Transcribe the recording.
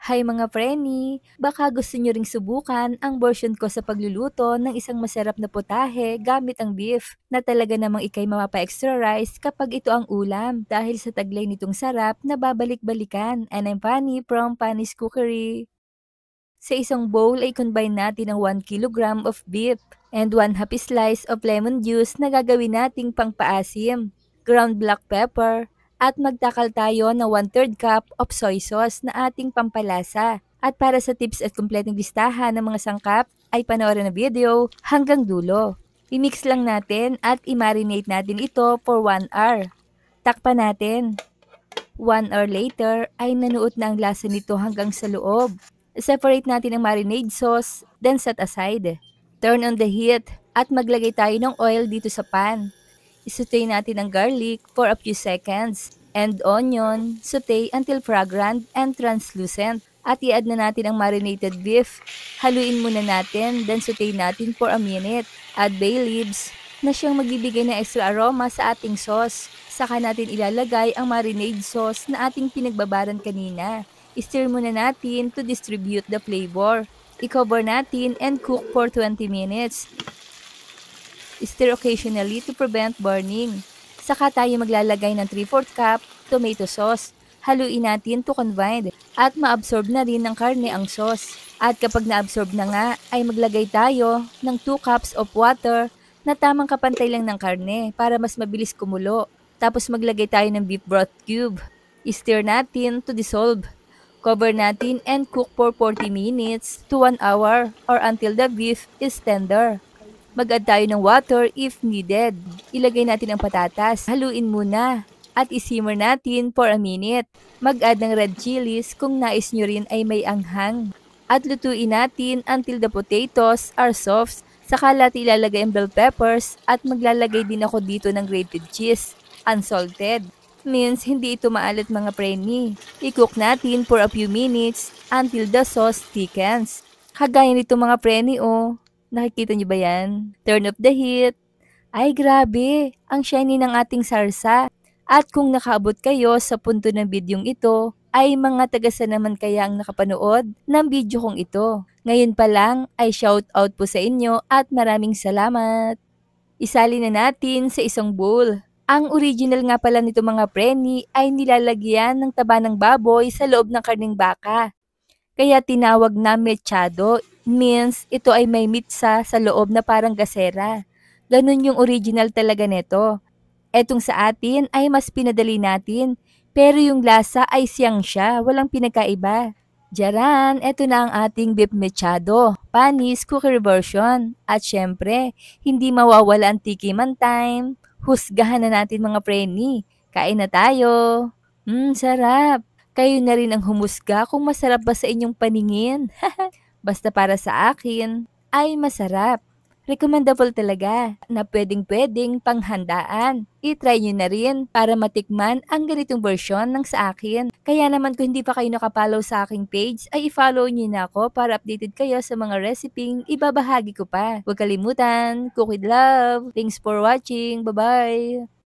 Hi mga preni! Baka gusto nyo ring subukan ang version ko sa pagluluto ng isang masarap na putahe gamit ang beef na talaga namang ikay mapapa-extra rice kapag ito ang ulam dahil sa taglay nitong sarap na babalik-balikan. And I'm Pani from Pani's Cookery. Sa isang bowl ay combine natin ang 1 kilogram of beef and 1/2 slice of lemon juice na gagawin nating pangpaasim, ground black pepper, at magtakal tayo ng 1/3 cup of soy sauce na ating pampalasa. At para sa tips at kumpletong listahan ng mga sangkap ay panoorin ang video hanggang dulo. I-mix lang natin at i-marinate natin ito for 1 hour. Takpan natin. 1 hour later ay nanuot na ang lasa nito hanggang sa loob. Separate natin ang marinade sauce, then set aside. Turn on the heat at maglagay tayo ng oil dito sa pan. Isaute natin ang garlic for a few seconds and onion, saute until fragrant and translucent. At i-add na natin ang marinated beef. Haluin muna natin, then saute natin for a minute. Add bay leaves na siyang magbibigay ng extra aroma sa ating sauce. Saka natin ilalagay ang marinade sauce na ating pinagbabaran kanina. I-stir muna natin to distribute the flavor. I-cover natin and cook for 20 minutes. Stir occasionally to prevent burning. Saka tayo maglalagay ng 3/4 cup tomato sauce. Haluin natin to combine at maabsorb na rin ng karne ang sauce. At kapag naabsorb na nga, ay maglagay tayo ng 2 cups of water na tamang kapantay lang ng karne para mas mabilis kumulo. Tapos maglagay tayo ng beef broth cube. I-stir natin to dissolve. Cover natin and cook for 40 minutes to 1 hour or until the beef is tender. Mag-add tayo ng water if needed. Ilagay natin ang patatas. Haluin muna at isimmer natin for a minute. Mag-add ng red chilies kung nais nyo rin ay may anghang. At lutuin natin until the potatoes are soft. Saka natin ilalagay ang bell peppers at maglalagay din ako dito ng grated cheese, unsalted. Means hindi ito maalat mga preni. I-cook natin for a few minutes until the sauce thickens. Kagaya nito mga preni oh. Nakikita niyo ba yan? Turn up the heat. Ay grabe, ang shiny ng ating sarsa. At kung nakaabot kayo sa punto ng bidyong ito, ay mga tagasa naman kaya ang nakapanood ng video kong ito. Ngayon pa lang ay shout out po sa inyo at maraming salamat. Isali na natin sa isang bowl. Ang original nga pala nito mga preni ay nilalagyan ng taba ng baboy sa loob ng karning baka. Kaya tinawag na mechado, means ito ay may mitsa sa loob na parang gasera. Ganun yung original talaga nito. Etong sa atin ay mas pinadali natin, pero yung lasa ay siyang siya, walang pinagkaiba. Diyaran, eto na ang ating beef mechado, Panis cookery version. At syempre, hindi mawawala ang tikiman time. Husgahan na natin mga preni. Kain na tayo. Sarap. Kayo na rin ang humusga kung masarap ba sa inyong paningin. Basta para sa akin, ay masarap. Recommendable talaga na pwedeng-pwedeng panghandaan. I-try nyo na rin para matikman ang ganitong version ng sa akin. Kaya naman kung hindi pa kayo nakapollow sa aking page, ay i-follow nyo na ako para updated kayo sa mga reseping ibabahagi ko pa. Huwag kalimutan, cook with love. Thanks for watching. Bye-bye!